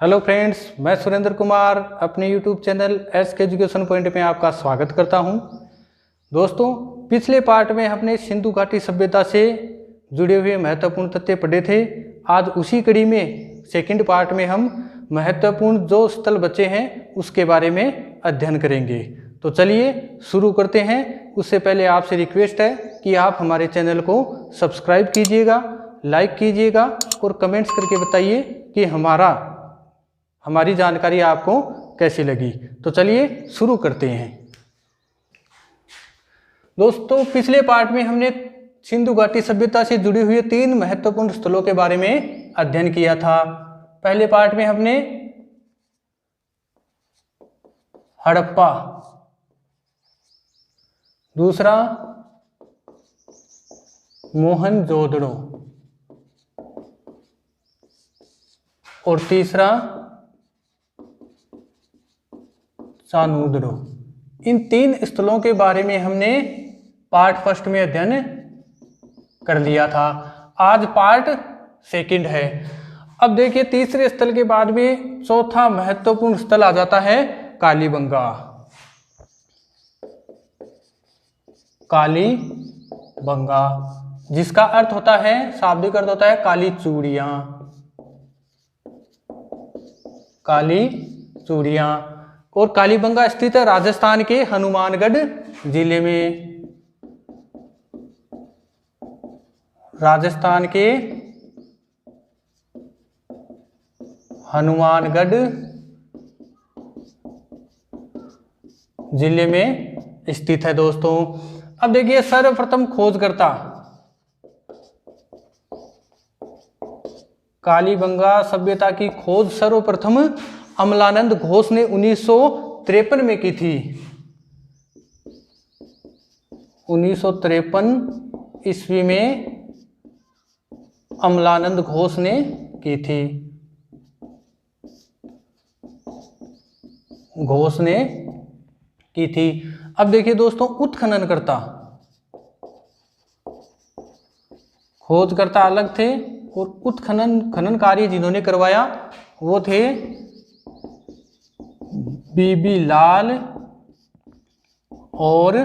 Hello friends, मैं सुरेंद्र कुमार अपने YouTube channel SK education point में आपका स्वागत करता हूं। दोस्तों, पिछले पार्ट में हमने सिंधु घाटी सभ्यता से जुड़े हुए महत्वपूर्ण तथ्य पढ़े थे। आज उसी कड़ी में सेकंड पार्ट में हम महत्वपूर्ण जो स्थल बचे हैं उसके बारे में अध्ययन करेंगे। तो चलिए शुरू करते हैं। उससे पहले आपसे रिक्वेस्ट है कि आप हमारे चैनल को सब्सक्राइब कीजिएगा, लाइक कीजिएगा और कमेंट्स करके बताइए कि हमारी जानकारी आपको कैसी लगी। तो चलिए शुरू करते हैं। दोस्तों, पिछले पार्ट में हमने सिंधु घाटी सभ्यता से जुड़े हुए 3 महत्वपूर्ण स्थलों के बारे में अध्ययन किया था। पहले पार्ट में हमने हड़प्पा, दूसरा मोहनजोदड़ो और तीसरा सानूदड़ो। इन 3 स्थलों के बारे में हमने पार्ट फर्स्ट में अध्ययन कर लिया था। आज पार्ट सेकंड है। अब देखिए, तीसरे स्थल के बाद में चौथा महत्वपूर्ण स्थल आ जाता है कालीबंगा। कालीबंगा जिसका अर्थ होता है, शाब्दिक अर्थ होता है काली चूड़ियां। काली चूड़ियां। और कालीबंगा स्थित है राजस्थान के हनुमानगढ़ जिले में। राजस्थान के हनुमानगढ़ जिले में स्थित है। दोस्तों, अब देखिए, सर्वप्रथम खोजकर्ता कालीबंगा सभ्यता की खोज सर्वप्रथम अमलानंद घोष ने 1953 में की थी। 1953 ईस्वी में अमलानंद घोष ने की थी। घोष ने की थी। अब देखिए दोस्तों, उत्खननकर्ता, खोजकर्ता अलग थे और खनन कार्य जिन्होंने करवाया वो थे बीबी लाल और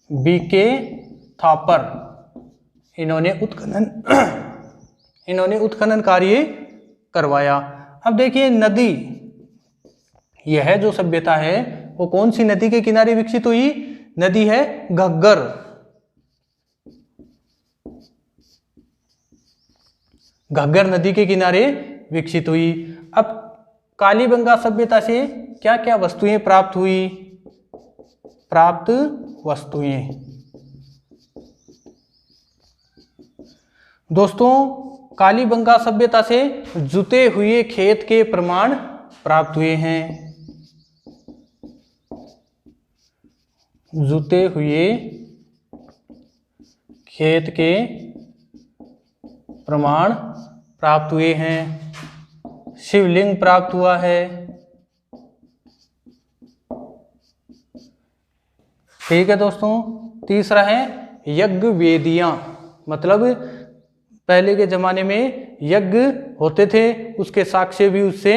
बीके थापर। इन्होंने उत्खनन कार्य करवाया। अब देखिए, नदी, यह जो सभ्यता है वो कौन सी नदी के किनारे विकसित हुई? नदी है घग्गर। घग्गर नदी के किनारे विकसित हुई। अब कालीबंगा सभ्यता से क्या क्या वस्तुएं प्राप्त हुई? प्राप्त वस्तुएं, दोस्तों, कालीबंगा सभ्यता से जुते हुए खेत के प्रमाण प्राप्त हुए हैं। जुते हुए खेत के प्रमाण प्राप्त हुए हैं। शिवलिंग प्राप्त हुआ है। ठीक है दोस्तों। तीसरा है यज्ञ वेदियां, मतलब पहले के जमाने में यज्ञ होते थे, उसके साक्ष्य भी उससे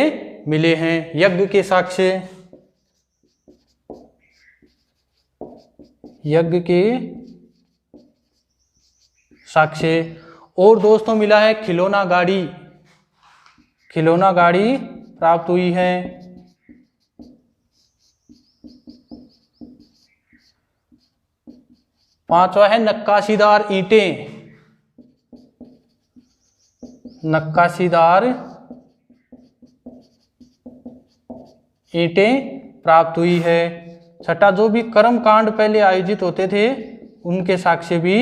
मिले हैं। यज्ञ के साक्ष्य, यज्ञ के साक्ष्य। और दोस्तों मिला है खिलौना गाड़ी। खिलौना गाड़ी प्राप्त हुई है। पांचवा है नक्काशीदार ईंटें। नक्काशीदार ईंटें प्राप्त हुई है। छठा, जो भी कर्मकांड पहले आयोजित होते थे उनके साक्ष्य भी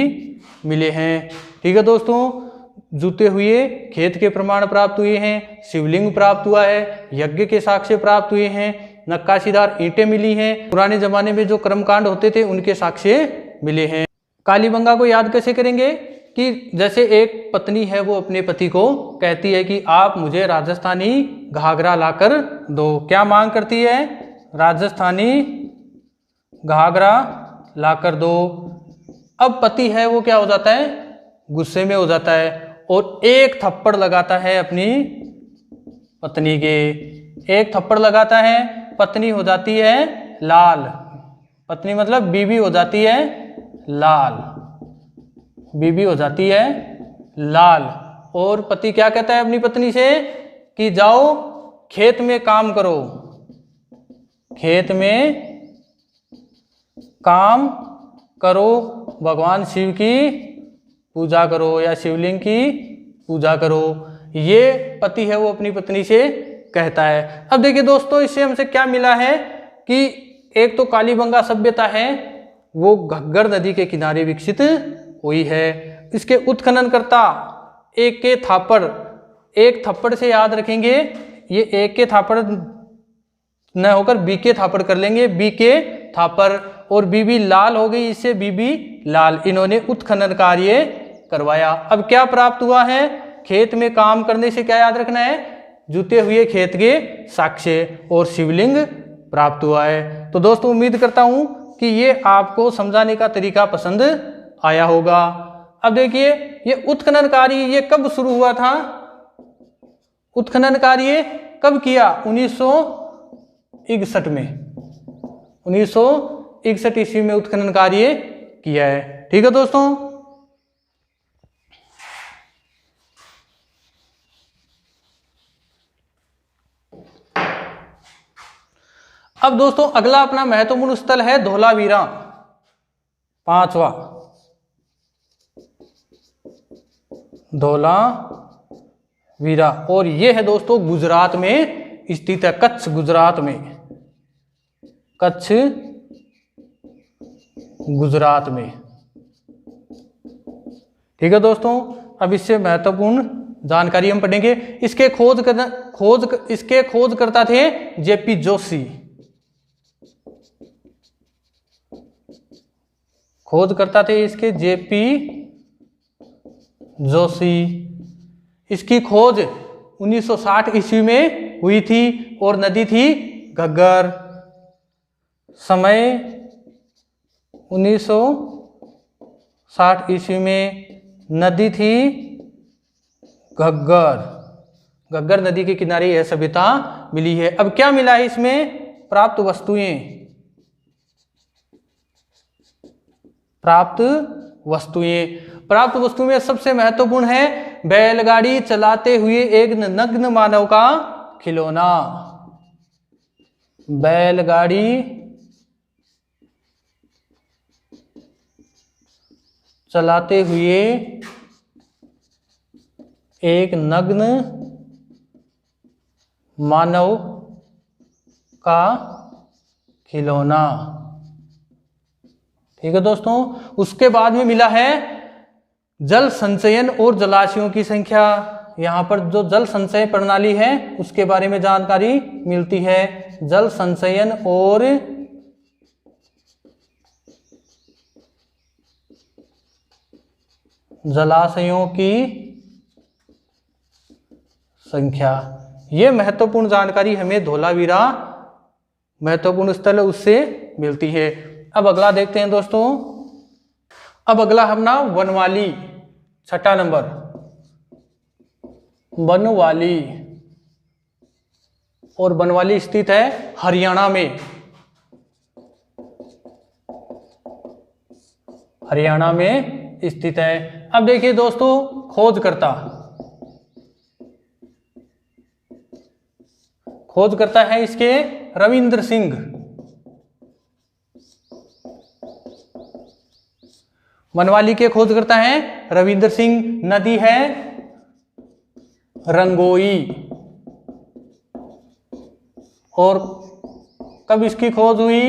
मिले हैं। ठीक है दोस्तों, जुते हुए खेत के प्रमाण प्राप्त हुए हैं, शिवलिंग प्राप्त हुआ है, यज्ञ के साक्ष्य प्राप्त हुए हैं, नक्काशीदार ईंटें मिली हैं, पुराने जमाने में जो कर्मकांड होते थे उनके साक्ष्य मिले हैं। कालीबंगा को याद कैसे करेंगे कि जैसे एक पत्नी है, वो अपने पति को कहती है कि आप मुझे राजस्थानी घाघरा लाकर दो। क्या मांग करती है? राजस्थानी घाघरा लाकर दो। अब पति है वो क्या हो जाता है? गुस्से में हो जाता है और एक थप्पड़ लगाता है अपनी पत्नी के। एक थप्पड़ लगाता है, पत्नी हो जाती है लाल, पत्नी मतलब बीवी हो जाती है लाल, बीवी हो जाती है लाल। और पति क्या कहता है अपनी पत्नी से कि जाओ खेत में काम करो, खेत में काम करो, भगवान शिव की पूजा करो या शिवलिंग की पूजा करो। ये पति है वो अपनी पत्नी से कहता है। अब देखिए दोस्तों, इससे हमसे क्या मिला है कि एक तो कालीबंगा सभ्यता है वो घग्गर नदी के किनारे विकसित हुई है। इसके उत्खननकर्ता एक के थापड़, एक थप्पड़ से याद रखेंगे, ये एक के थापड़ न होकर बी के थापड़ कर लेंगे, बी के थापड़, और बीबी लाल हो गई, इससे बीबी लाल। इन्होंने उत्खनन कार्य करवाया। अब क्या प्राप्त हुआ है? खेत में काम करने से क्या याद रखना है? जूते हुए खेत के साक्ष्य और शिवलिंग प्राप्त हुआ है। तो दोस्तों उम्मीद करता हूं कि ये आपको समझाने का तरीका पसंद आया होगा। अब देखिए ये उत्खनन कार्य ये कब शुरू हुआ था? उत्खनन कार्य कब किया? 1961 में, 1961 ईस्वी में उत्खनन कार्य किया है। ठीक है दोस्तों। अब दोस्तों अगला अपना महत्वपूर्ण स्थल है धौलावीरा, 5वां धौलावीरा, और ये है दोस्तों गुजरात में स्थित है, कच्छ गुजरात में, कच्छ गुजरात में। ठीक है दोस्तों। अब इससे महत्वपूर्ण जानकारी हम पढ़ेंगे। इसके खोजकर्ता थे जेपी जोशी, खोजकर्ता थे इसके जेपी जोशी। इसकी खोज 1960 ईस्वी में हुई थी और नदी थी घग्गर। समय 1960 ईस्वी में नदी थी घग्गर, घग्गर नदी के किनारे यह सभ्यता मिली है। अब क्या मिला है इसमें? प्राप्त वस्तुएं, प्राप्त वस्तुएं। प्राप्त वस्तु में सबसे महत्वपूर्ण है बैलगाड़ी चलाते हुए एक नग्न मानव का खिलौना, बैलगाड़ी चलाते हुए एक नग्न मानव का खिलौना। ठीक है दोस्तों। उसके बाद में मिला है जल संचयन और जलाशयों की संख्या। यहाँ पर जो जल संचय प्रणाली है उसके बारे में जानकारी मिलती है। जल संचयन और जलाशयों की संख्या, ये महत्वपूर्ण जानकारी हमें धौलावीरा महत्वपूर्ण स्थल उससे मिलती है। अब अगला देखते हैं दोस्तों। अब अगला अपना वनवाली, 6ठा नंबर वनवाली, और वनवाली स्थित है हरियाणा में, हरियाणा में स्थित है। अब देखिए दोस्तों खोजकर्ता, खोजकर्ता है इसके रविंद्र सिंह। वनवाली के खोजकर्ता हैं रविंद्र सिंह। नदी है रंगोई, और कब इसकी खोज हुई?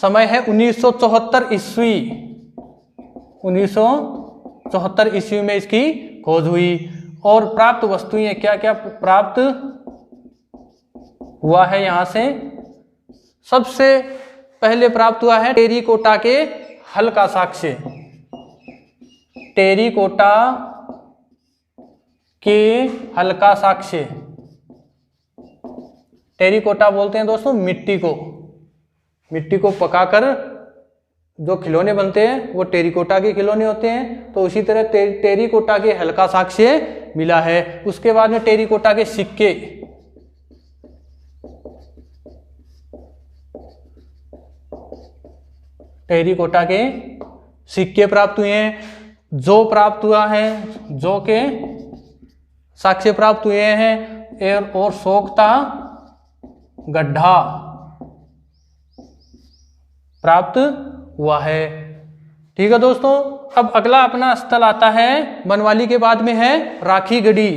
समय है 1974 ईस्वी, 1974 ईस्वी में इसकी खोज हुई। और प्राप्त वस्तुएं क्या क्या प्राप्त हुआ है यहां से? सबसे पहले प्राप्त हुआ है टेरिकोटा के हल का साक्ष्य, टेरिकोटा के हल का साक्ष्य। टेरिकोटा बोलते हैं दोस्तों मिट्टी को, मिट्टी को पकाकर जो खिलौने बनते हैं वो टेरिकोटा के खिलौने होते हैं। तो उसी तरह टेरिकोटा के हल का साक्ष्य मिला है। उसके बाद में टेरिकोटा के सिक्के, टेरिकोटा के सिक्के प्राप्त हुए हैं। जौ प्राप्त हुआ है, जौ के साक्ष्य प्राप्त हुए हैं और सोख्ता गड्ढा प्राप्त हुआ है। ठीक है दोस्तों, अब अगला अपना स्थल आता है बनवाली के बाद में है राखीगढ़ी।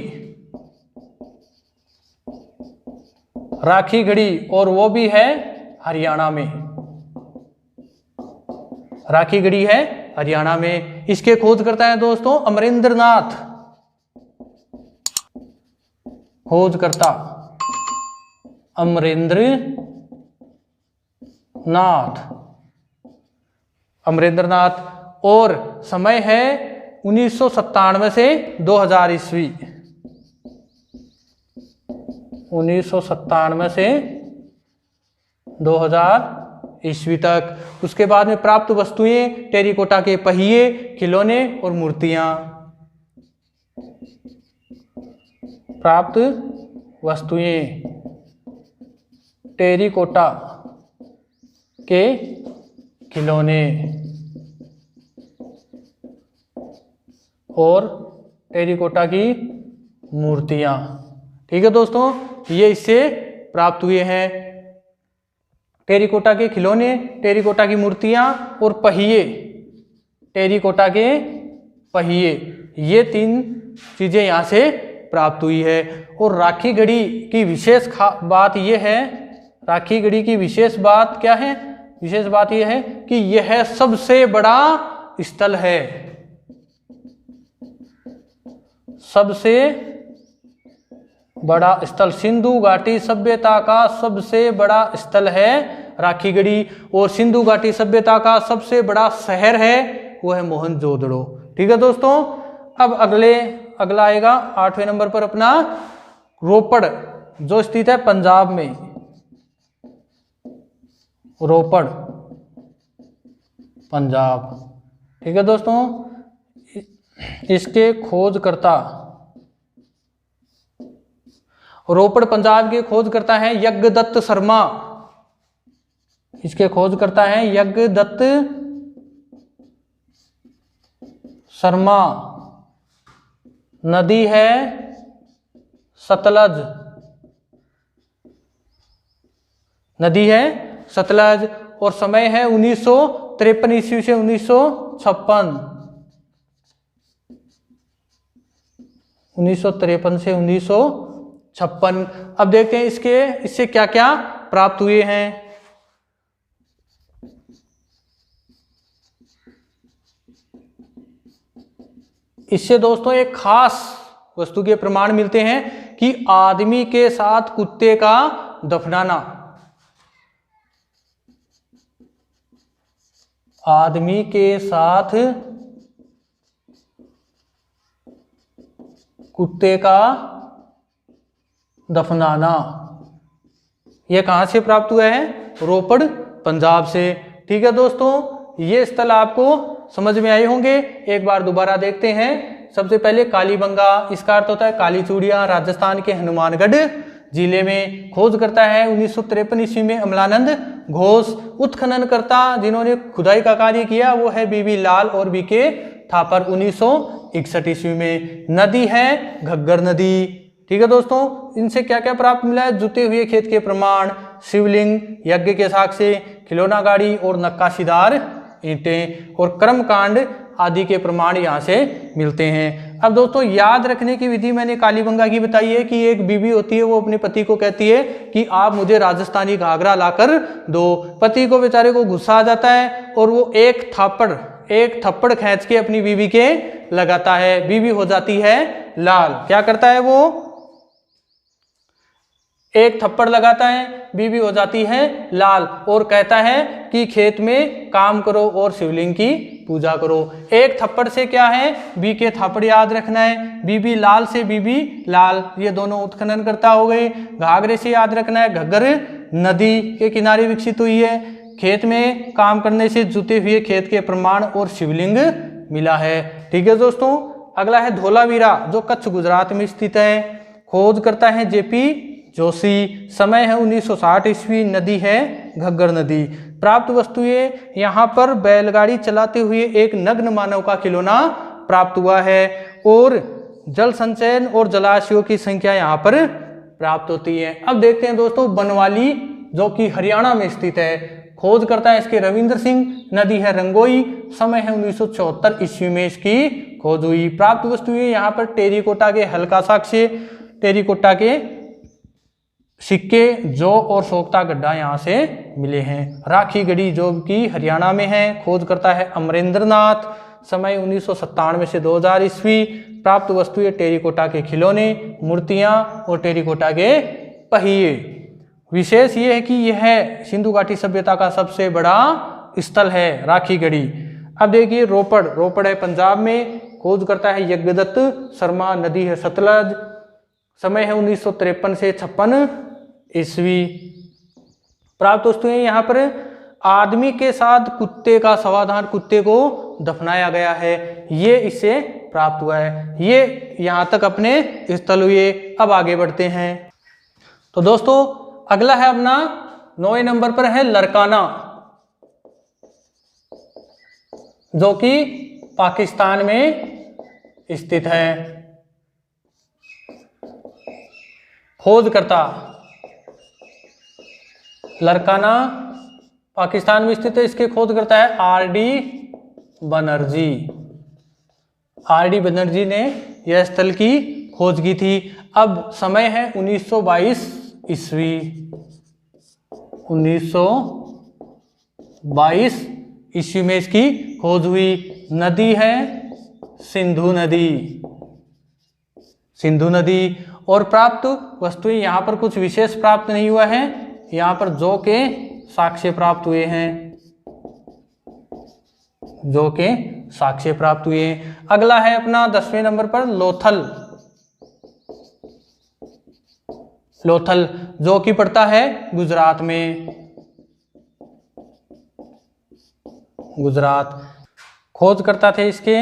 राखीगढ़ी और वो भी है हरियाणा में। राखीगढ़ी है हरियाणा में। इसके खोजकर्ता है दोस्तों अमरेंद्र नाथ। खोजकर्ता अमरेंद्र नाथ। अमरेंद्र नाथ। और समय है 1997 से 2000 ईस्वी। 1997 से 2000 ईस्वी तक। उसके बाद में प्राप्त वस्तुएं टेरिकोटा के पहिए, खिलौने और मूर्तियां। प्राप्त वस्तुएं टेरिकोटा के खिलौने और टेरिकोटा की मूर्तियां। ठीक है दोस्तों, ये इससे प्राप्त हुए हैं। टेरिकोटा के खिलौने, टेरिकोटा की मूर्तियां और पहिए, टेरिकोटा के पहिए, ये 3 चीजें यहां से प्राप्त हुई है। और राखीगढ़ी की विशेष बात यह है, राखीगढ़ी की विशेष बात क्या है? विशेष बात यह है कि यह सबसे बड़ा स्थल है। सबसे बड़ा स्थल, सिंधु घाटी सभ्यता का सबसे बड़ा स्थल है राखीगढ़ी। और सिंधु घाटी सभ्यता का सबसे बड़ा शहर है वो है मोहनजोदड़ो। ठीक है दोस्तों, अब अगला आएगा 8वें नंबर पर अपना रोपड़, जो स्थित है पंजाब में। रोपड़ पंजाब। ठीक है दोस्तों, इसके खोजकर्ता, रोपड़ पंजाब के खोजकर्ता हैं यज्ञदत्त शर्मा। इसके खोजकर्ता हैं यज्ञदत्त शर्मा। नदी है सतलज। नदी है सतलज। और समय है 1953 ईस्वी से 1956। 1953 से 1956। अब देखते हैं इससे क्या क्या प्राप्त हुए हैं। इससे दोस्तों एक खास वस्तु के प्रमाण मिलते हैं कि आदमी के साथ कुत्ते का दफनाना। आदमी के साथ कुत्ते का दफनाना, यह कहां से प्राप्त हुआ है? रोपड़ पंजाब से। ठीक है दोस्तों, ये स्थल आपको समझ में आए होंगे। एक बार दोबारा देखते हैं। सबसे पहले कालीबंगा, इसका अर्थ होता है काली चूड़ियां, राजस्थान के हनुमानगढ़ जिले में। खोज करता है 1953 ईस्वी में अमलानंद घोष। उत्खननकर्ता जिन्होंने खुदाई का कार्य किया वो है बीबी लाल और बीके थापर 1961 ईस्वी में। नदी है घग्गर नदी। ठीक है दोस्तों, इनसे क्या क्या प्राप्त मिला है? जुते हुए खेत के प्रमाण, शिवलिंग, यज्ञ के साक्ष्य, खिलौना गाड़ी और नक्काशीदार ईंटें और कर्मकांड आदि के प्रमाण यहाँ से मिलते हैं। अब दोस्तों याद रखने की विधि मैंने कालीबंगा की बताई है कि एक बीवी होती है, वो अपने पति को कहती है कि आप मुझे राजस्थानी घाघरा लाकर दो। पति को बेचारे को गुस्सा आ जाता है और वो एक थप्पड़ खींच के अपनी बीवी के लगाता है। बीवी हो जाती है लाल। क्या करता है वो? एक थप्पड़ लगाता है, बीवी हो जाती है लाल और कहता है कि खेत में काम करो और शिवलिंग की पूजा करो। एक थप्पड़ से क्या है? बी के थप्पड़ याद रखना है। बीबी लाल से बीबी लाल, ये दोनों उत्खनन करता हो गए। घाघरे से याद रखना है घग्गर नदी के किनारे विकसित हुई है। खेत में काम करने से जुते हुए खेत के प्रमाण और शिवलिंग मिला है। ठीक है दोस्तों, अगला है धोलावीरा जो कच्छ गुजरात में स्थित है। खोज करता है जेपी जोशी। समय है 1960 ईस्वी। नदी है घग्गर नदी। प्राप्त वस्तुएं यहाँ पर बैलगाड़ी चलाते हुए एक नग्न मानव का खिलौना प्राप्त हुआ है और जल संचयन और जलाशयों की संख्या यहाँ पर प्राप्त होती है। अब देखते हैं दोस्तों बनवाली, जो कि हरियाणा में स्थित है। खोज करता है इसके रविंद्र सिंह। नदी है रंगोई। समय है 1974 ईस्वी में इसकी खोज हुई। प्राप्त वस्तुएं यहाँ पर टेरिकोटा के हल्का साक्ष्य, टेरिकोटा के सिक्के, जौ और सोख्ता गड्ढा यहाँ से मिले हैं। राखी गढ़ी जो कि हरियाणा में है। खोज करता है अमरेंद्र नाथ। समय 1997 से 2000 ईस्वी। प्राप्त वस्तुएं टेरिकोटा के खिलौने, मूर्तियां और टेरिकोटा के पहिए। विशेष ये है कि यह सिंधु घाटी सभ्यता का सबसे बड़ा स्थल है राखी गढ़ी। अब देखिए रोपड़, रोपड़ है पंजाब में। खोज करता है यज्ञदत्त शर्मा। नदी है सतलज। समय है 1953 से 56 ईस्वी। प्राप्त वस्तुएं यहाँ पर आदमी के साथ कुत्ते का समाधान, कुत्ते को दफनाया गया है, ये इससे प्राप्त हुआ है। ये यहाँ तक अपने स्थल हुए। अब आगे बढ़ते हैं। तो दोस्तों अगला है अपना 9वें नंबर पर है लरकाना, जो कि पाकिस्तान में स्थित है। खोजकर्ता लरकाना पाकिस्तान में स्थित है। इसके खोजकर्ता है आर.डी. बनर्जी। आर.डी. बनर्जी ने यह स्थल की खोज की थी। अब समय है 1922 ईस्वी। 1922 ईस्वी में इसकी खोज हुई। नदी है सिंधु नदी। सिंधु नदी। और प्राप्त वस्तुएं यहाँ पर कुछ विशेष प्राप्त नहीं हुआ है। यहाँ पर जौ के साक्ष्य प्राप्त हुए हैं। जौ के साक्ष्य प्राप्त हुए। अगला है अपना 10वें नंबर पर लोथल। लोथल जो कि पड़ता है गुजरात में। गुजरात। खोज करता थे इसके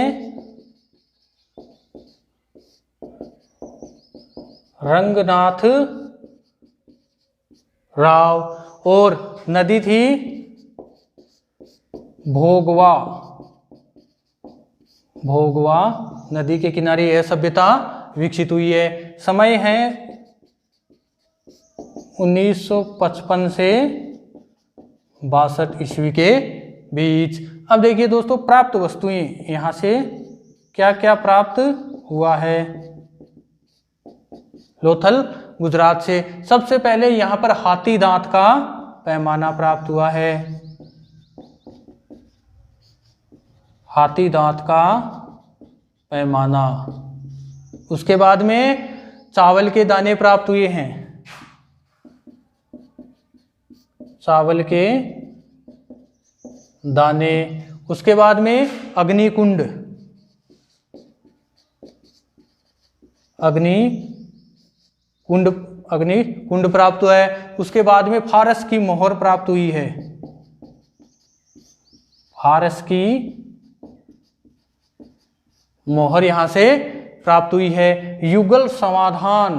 रंगनाथ राव और नदी थी भोगवा। भोगवा नदी के किनारे यह सभ्यता विकसित हुई है। समय है 1955 से 62 ईस्वी के बीच। अब देखिए दोस्तों प्राप्त वस्तुएं यहाँ से क्या क्या प्राप्त हुआ है लोथल गुजरात से। सबसे पहले यहाँ पर हाथी दांत का पैमाना प्राप्त हुआ है। हाथी दांत का पैमाना। उसके बाद में चावल के दाने प्राप्त हुए हैं। चावल के दाने। उसके बाद में अग्निकुंड। अग्निकुंड प्राप्त हुआ है। उसके बाद में फारस की मोहर प्राप्त हुई है। फारस की मोहर यहां से प्राप्त हुई है। युगल समाधान,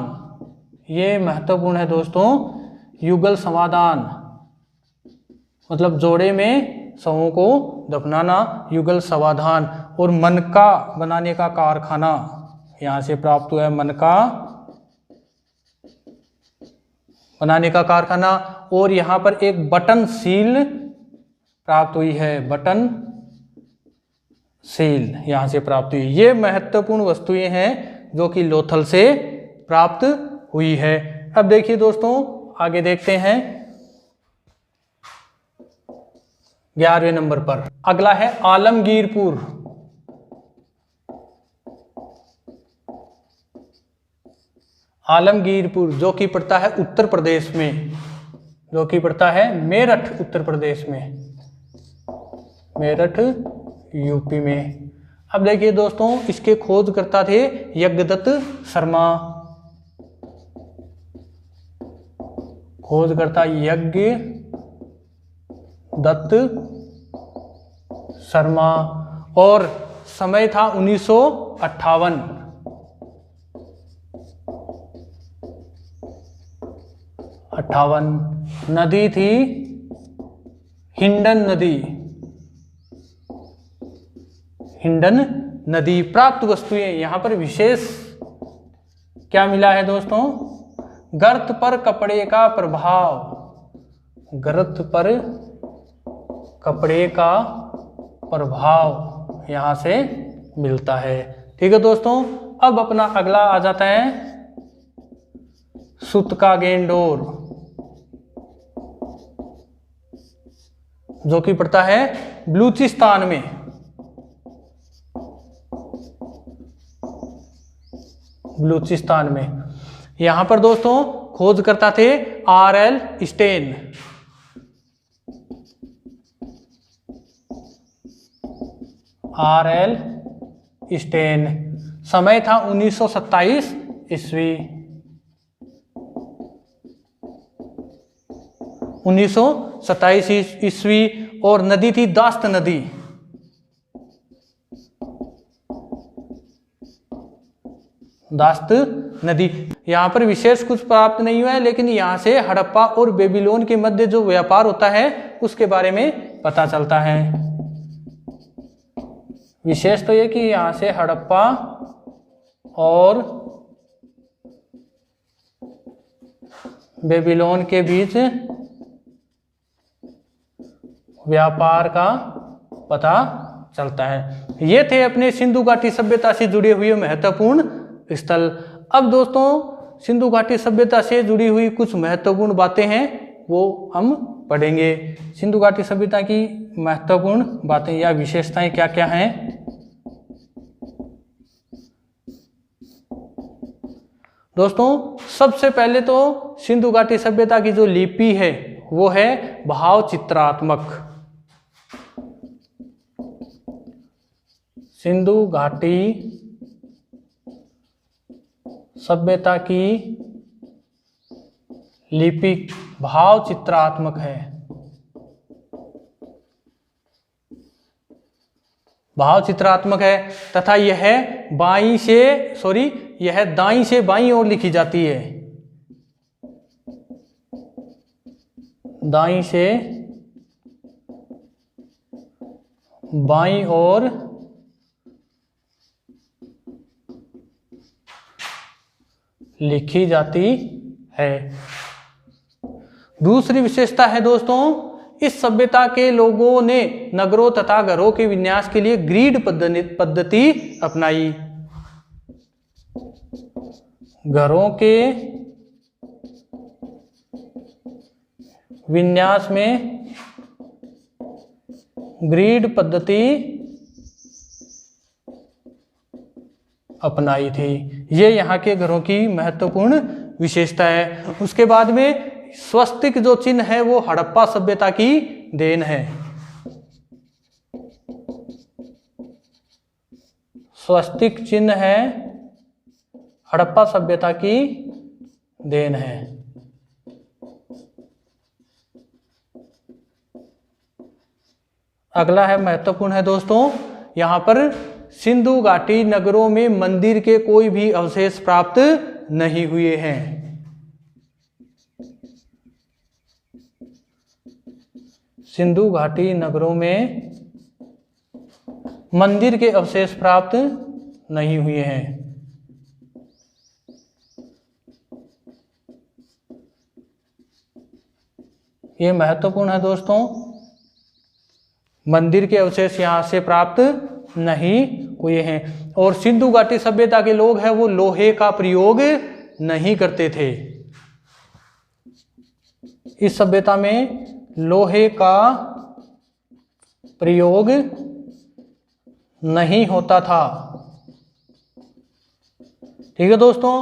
ये महत्वपूर्ण है दोस्तों। युगल समाधान मतलब जोड़े में शवों को दफनाना, युगल समाधान। और मनका बनाने का कारखाना यहां से प्राप्त हुआ है। मनका बनाने का कारखाना। और यहाँ पर एक बटन सील प्राप्त हुई है। बटन सील यहाँ से प्राप्त हुई। ये महत्वपूर्ण वस्तुएं हैं जो कि लोथल से प्राप्त हुई है। अब देखिए दोस्तों आगे देखते हैं 11वें नंबर पर। अगला है आलमगीरपुर। आलमगीरपुर जो कि पड़ता है उत्तर प्रदेश में। जो कि पड़ता है मेरठ उत्तर प्रदेश में। मेरठ यूपी में। अब देखिए दोस्तों इसके खोजकर्ता थे यज्ञदत्त शर्मा। खोजकर्ता यज्ञदत्त शर्मा। और समय था 1958। 58। नदी थी हिंडन नदी। हिंडन नदी। प्राप्त वस्तुएं, यहां पर विशेष क्या मिला है दोस्तों? गर्त पर कपड़े का प्रभाव। गर्त पर कपड़े का प्रभाव यहां से मिलता है। ठीक है दोस्तों, अब अपना अगला आ जाता है सुत का गेंडोर, जो कि पड़ता है बलूचिस्तान में। बलूचिस्तान में। यहां पर दोस्तों खोजकर्ता थे R.L. स्टेन। R.L. स्टेन। समय था 1927 ईस्वी। 1927 ईस्वी। और नदी थी दास्त नदी। दास्त नदी। यहां पर विशेष कुछ प्राप्त नहीं हुआ है, लेकिन यहां से हड़प्पा और बेबीलोन के मध्य जो व्यापार होता है उसके बारे में पता चलता है। विशेष तो ये कि यहां से हड़प्पा और बेबीलोन के बीच व्यापार का पता चलता है। ये थे अपने सिंधु घाटी सभ्यता से जुड़े हुए महत्वपूर्ण स्थल। अब दोस्तों सिंधु घाटी सभ्यता से जुड़ी हुई कुछ महत्वपूर्ण बातें हैं, वो हम पढ़ेंगे। सिंधु घाटी सभ्यता की महत्वपूर्ण बातें या विशेषताएं क्या क्या हैं? दोस्तों सबसे पहले तो सिंधु घाटी सभ्यता की जो लिपि है वो है भाव चित्रात्मक। सिंधु घाटी सभ्यता की लिपि भाव चित्रात्मक है। भाव चित्रात्मक है तथा यह दाईं से बाईं ओर लिखी जाती है। दाईं से बाईं ओर लिखी जाती है। दूसरी विशेषता है दोस्तों, इस सभ्यता के लोगों ने नगरों तथा घरों के विन्यास के लिए ग्रिड पद्धति अपनाई। घरों के विन्यास में ग्रिड पद्धति अपनाई थी। ये यहाँ के घरों की महत्वपूर्ण विशेषता है। उसके बाद में स्वस्तिक जो चिन्ह है वो हड़प्पा सभ्यता की देन है। स्वस्तिक चिन्ह है हड़प्पा सभ्यता की देन है। अगला है महत्वपूर्ण है दोस्तों, यहां पर सिंधु घाटी नगरों में मंदिर के कोई भी अवशेष प्राप्त नहीं हुए हैं। सिंधु घाटी नगरों में मंदिर के अवशेष प्राप्त नहीं हुए हैं। ये महत्वपूर्ण है दोस्तों, मंदिर के अवशेष यहां से प्राप्त नहीं हुए हैं। और सिंधु घाटी सभ्यता के लोग हैं वो लोहे का प्रयोग नहीं करते थे। इस सभ्यता में लोहे का प्रयोग नहीं होता था। ठीक है दोस्तों,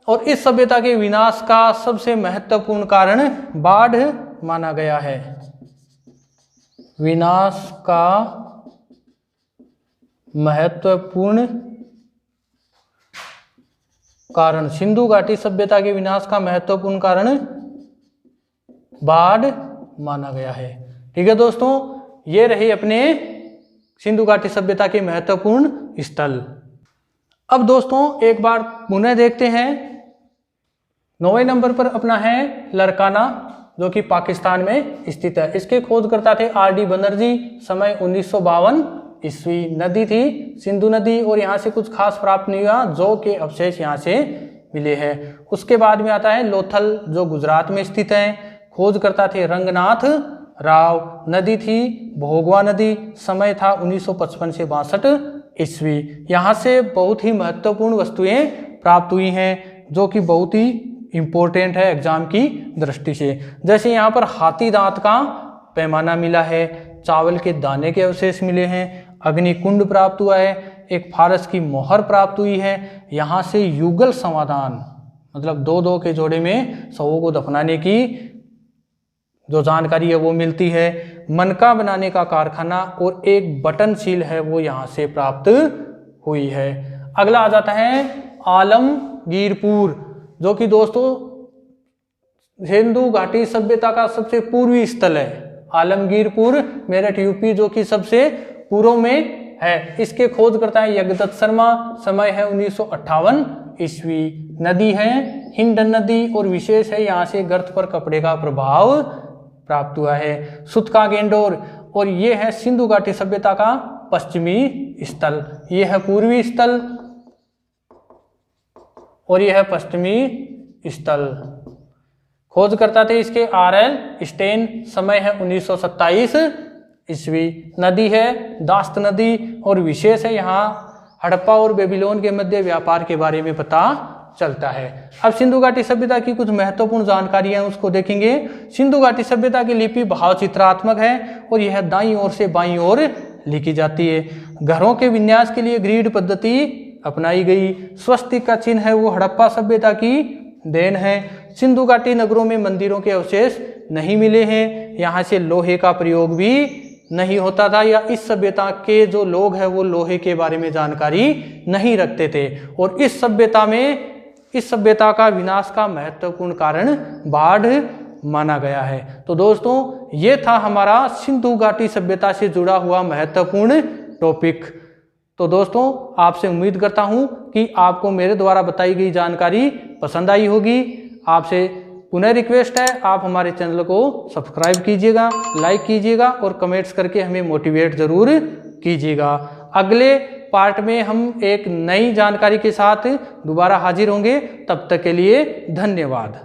और इस सभ्यता के विनाश का सबसे महत्वपूर्ण कारण बाढ़ माना गया है। विनाश का महत्वपूर्ण कारण, सिंधु घाटी सभ्यता के विनाश का महत्वपूर्ण कारण बाढ़ माना गया है। ठीक है दोस्तों, ये रहे अपने सिंधु घाटी सभ्यता के महत्वपूर्ण स्थल। अब दोस्तों एक बार पुनः देखते हैं 9वें नंबर पर अपना है लरकाना, जो कि पाकिस्तान में स्थित है। इसके खोजकर्ता थे आर.डी. बनर्जी। समय 1952 ईस्वी। नदी थी सिंधु नदी, और यहाँ से कुछ खास प्राप्त नहीं हुआ, जो के अवशेष यहाँ से मिले हैं। उसके बाद में आता है लोथल, जो गुजरात में स्थित है। खोजकर्ता थे रंगनाथ राव। नदी थी भोगवा नदी। समय था 1955 से 62 ईस्वी। यहाँ से बहुत ही महत्वपूर्ण वस्तुएं प्राप्त हुई हैं, जो कि बहुत ही इम्पोर्टेंट है एग्जाम की दृष्टि से। जैसे यहाँ पर हाथी दांत का पैमाना मिला है, चावल के दाने के अवशेष मिले हैं, अग्निकुंड प्राप्त हुआ है, एक फारस की मोहर प्राप्त हुई है। यहाँ से युगल समाधान, मतलब 2-2 के जोड़े में शवों को दफनाने की जो जानकारी है वो मिलती है। मनका बनाने का कारखाना और एक बटन सील है, वो यहाँ से प्राप्त हुई है। अगला आ जाता है आलमगीरपुर, जो कि दोस्तों सिंधु घाटी सभ्यता का सबसे पूर्वी स्थल है। आलमगीरपुर मेरठ यूपी, जो कि सबसे पूर्व में है। इसके खोजकर्ता है यज्ञदत्त शर्मा। समय है 1958 ईस्वी। नदी है हिंडन नदी, और विशेष है यहाँ से गर्त पर कपड़े का प्रभाव प्राप्त हुआ है। सुतका गेंडोर, और ये है सिंधु घाटी सभ्यता का पश्चिमी स्थल। ये है पूर्वी स्थल और यह है पश्चिमी स्थल। खोजकर्ता थे इसके आर.एल. स्टेन। समय है 1927 ईस्वी। नदी है दास्त नदी, और विशेष है यहाँ हड़प्पा और बेबीलोन के मध्य व्यापार के बारे में पता चलता है। अब सिंधु घाटी सभ्यता की कुछ महत्वपूर्ण जानकारियां उसको देखेंगे। सिंधु घाटी सभ्यता की लिपि भाव चित्रात्मक है, और यह दाईं ओर से बाईं ओर लिखी जाती है। घरों के विन्यास के लिए ग्रीड पद्धति अपनाई गई। स्वस्तिक का चिन्ह है वो हड़प्पा सभ्यता की देन है। सिंधु घाटी नगरों में मंदिरों के अवशेष नहीं मिले हैं। यहाँ से लोहे का प्रयोग भी नहीं होता था, या इस सभ्यता के जो लोग हैं वो लोहे के बारे में जानकारी नहीं रखते थे। और इस सभ्यता का विनाश का महत्वपूर्ण कारण बाढ़ माना गया है। तो दोस्तों ये था हमारा सिंधु घाटी सभ्यता से जुड़ा हुआ महत्वपूर्ण टॉपिक। तो दोस्तों आपसे उम्मीद करता हूं कि आपको मेरे द्वारा बताई गई जानकारी पसंद आई होगी। आपसे पुनः रिक्वेस्ट है, आप हमारे चैनल को सब्सक्राइब कीजिएगा, लाइक कीजिएगा और कमेंट्स करके हमें मोटिवेट ज़रूर कीजिएगा। अगले पार्ट में हम एक नई जानकारी के साथ दोबारा हाजिर होंगे। तब तक के लिए धन्यवाद।